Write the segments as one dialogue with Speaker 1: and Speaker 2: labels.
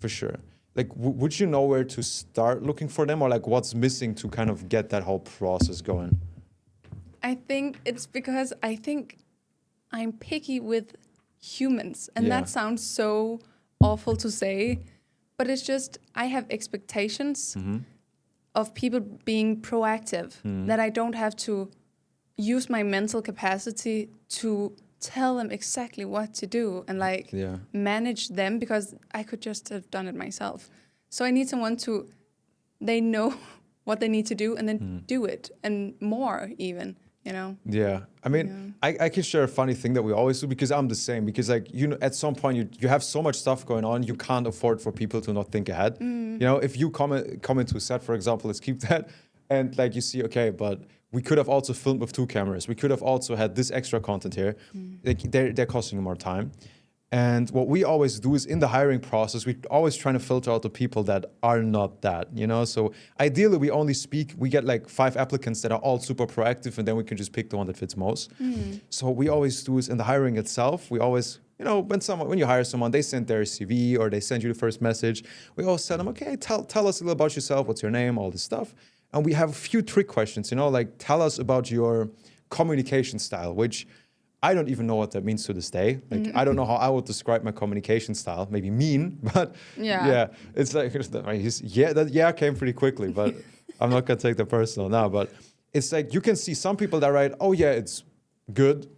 Speaker 1: For sure. Like, would you know where to start looking for them, or like what's missing to kind of get that whole process going?
Speaker 2: I think it's because I think I'm picky with humans, and that sounds so awful to say, but it's just I have expectations of people being proactive, that I don't have to use my mental capacity to tell them exactly what to do and like manage them, because I could just have done it myself. So I need someone they know what they need to do and then do it, and more even, you know?
Speaker 1: Yeah. I mean, I can share a funny thing that we always do, because I'm the same, because like, you know, at some point you have so much stuff going on, you can't afford for people to not think ahead. You know, if you come into a set, for example, let's keep that, and like you see, okay, but we could have also filmed with 2 cameras. We could have also had this extra content here. Like they're costing you more time. And what we always do is in the hiring process, we're always trying to filter out the people that are not that, you know? So ideally we get like 5 applicants that are all super proactive, and then we can just pick the one that fits most. So what we always do is in the hiring itself, we always, you know, when you hire someone, they send their CV or they send you the first message. We always tell them, okay, tell us a little about yourself. What's your name? All this stuff. And we have a few trick questions, you know, like tell us about your communication style, which I don't even know what that means to this day. Like, I don't know how I would describe my communication style. Maybe mean, but it's like, that came pretty quickly, but I'm not gonna take that personal now. But it's like, you can see some people that write, oh yeah, it's good.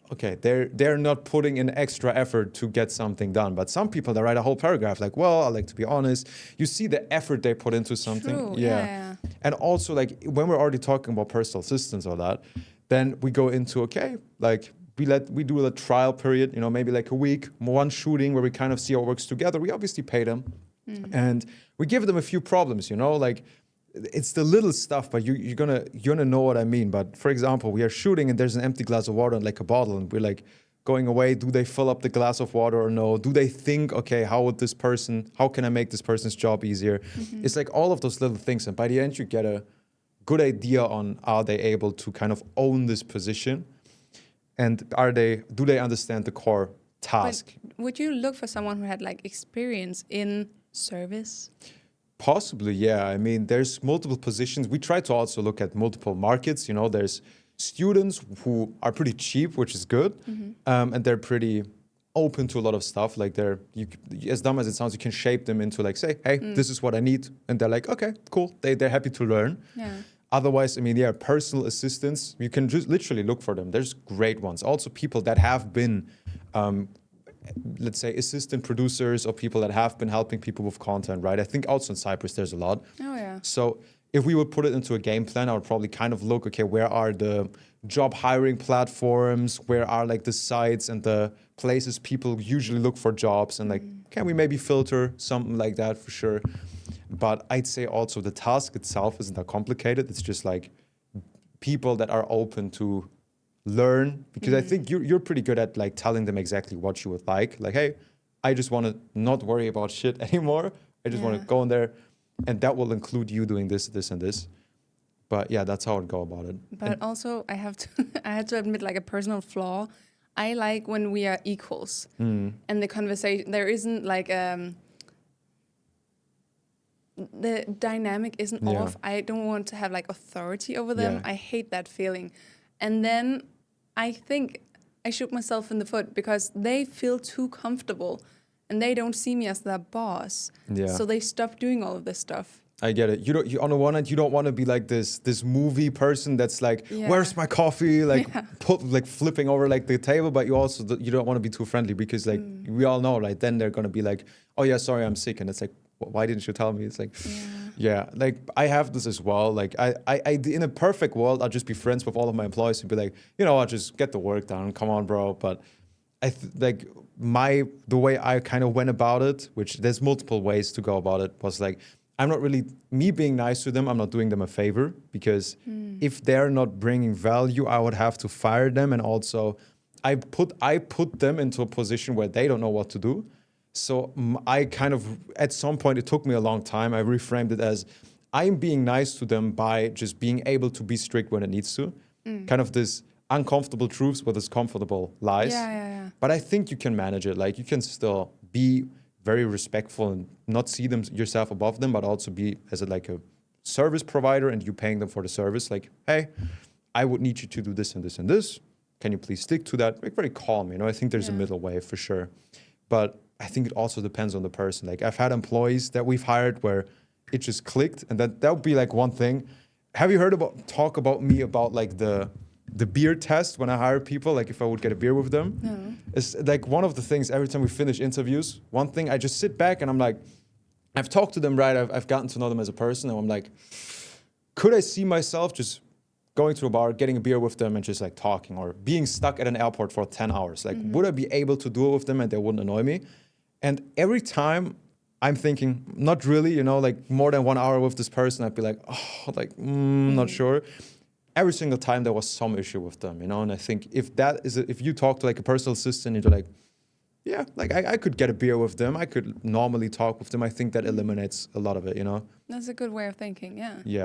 Speaker 1: Okay, they're not putting in extra effort to get something done. But some people that write a whole paragraph, like, well, I like to be honest. You see the effort they put into something.
Speaker 2: True. Yeah.
Speaker 1: And also, like, when we're already talking about personal assistants or that, then we go into, okay, like we do a trial period, you know, maybe like a week, one shooting where we kind of see how it works together. We obviously pay them, and we give them a few problems, you know, like it's the little stuff, but you're gonna know what I mean. But for example, we are shooting and there's an empty glass of water and like a bottle, and we're like going away. Do they fill up the glass of water or no? Do they think, okay, how can I make this person's job easier? It's like all of those little things, and by the end you get a good idea on, are they able to kind of own this position, and do they understand the core task?
Speaker 2: But would you look for someone who had like experience in service?
Speaker 1: Possibly, yeah. I mean, there's multiple positions. We try to also look at multiple markets. You know, there's students who are pretty cheap, which is good, and they're pretty open to a lot of stuff. Like as dumb as it sounds, you can shape them into like, say, hey, this is what I need, and they're like, okay, cool. They're happy to learn.
Speaker 2: Yeah.
Speaker 1: Otherwise, I mean, personal assistants, you can just literally look for them. There's great ones. Also, people that have been, let's say, assistant producers, or people that have been helping people with content, right? I think also in Cyprus, there's a lot.
Speaker 2: Oh, yeah.
Speaker 1: So if we would put it into a game plan, I would probably kind of look, okay, where are the job hiring platforms? Where are like the sites and the places people usually look for jobs? And like, can we maybe filter something like that for sure? But I'd say also the task itself isn't that complicated. It's just like people that are open to learn, because I think you're pretty good at like telling them exactly what you would like. Like, hey, I just want to not worry about shit anymore. I just want to go in there, and that will include you doing this, this, and this. But yeah, that's how I'd go about it.
Speaker 2: But also, I have to admit, like a personal flaw. I like when we are equals, and the conversation, there isn't like the dynamic isn't off. I don't want to have like authority over them. I hate that feeling. And then I think I shoot myself in the foot, because they feel too comfortable and they don't see me as their boss. So they stop doing all of this stuff.
Speaker 1: I get it. You on the one hand, you don't want to be like this movie person that's like, where's my coffee? Like flipping over like the table, but you don't want to be too friendly, because like we all know, like then they're gonna be like, oh yeah, sorry, I'm sick, and it's like, why didn't you tell me? It's like, like I have this as well. Like I in a perfect world, I'd just be friends with all of my employees and be like, you know, I'll just get the work done. Come on, bro. But the way I kind of went about it, which there's multiple ways to go about it, was like, I'm not really, me being nice to them, I'm not doing them a favor, because if they're not bringing value, I would have to fire them. And also I put them into a position where they don't know what to do. So I kind of, at some point, it took me a long time. I reframed it as, I'm being nice to them by just being able to be strict when it needs to. Kind of this uncomfortable truths with this comfortable lies. But I think you can manage it. Like, you can still be very respectful and not see them yourself above them, but also be as like a service provider and you paying them for the service. Like, hey, I would need you to do this and this and this. Can you please stick to that? Like very calm, I think there's a middle way for sure. But I think it also depends on the person. Like I've had employees that we've hired where it just clicked, and that would be like one thing. Have you heard talk about me about like the beer test when I hire people, like if I would get a beer with them?
Speaker 2: No.
Speaker 1: It's like one of the things every time we finish interviews, one thing I just sit back and I'm like, I've talked to them, right? I've gotten to know them as a person, and I'm like, could I see myself just going to a bar, getting a beer with them and just like talking, or being stuck at an airport for 10 hours? Like, would I be able to do it with them and they wouldn't annoy me? And every time I'm thinking, not really, like more than 1 hour with this person, I'd be like, not sure. Every single time there was some issue with them, and I think if you talk to like a personal assistant and you're like, yeah, like I could get a beer with them, I could normally talk with them, I think that eliminates a lot of it,
Speaker 2: That's a good way of thinking, yeah.
Speaker 1: Yeah.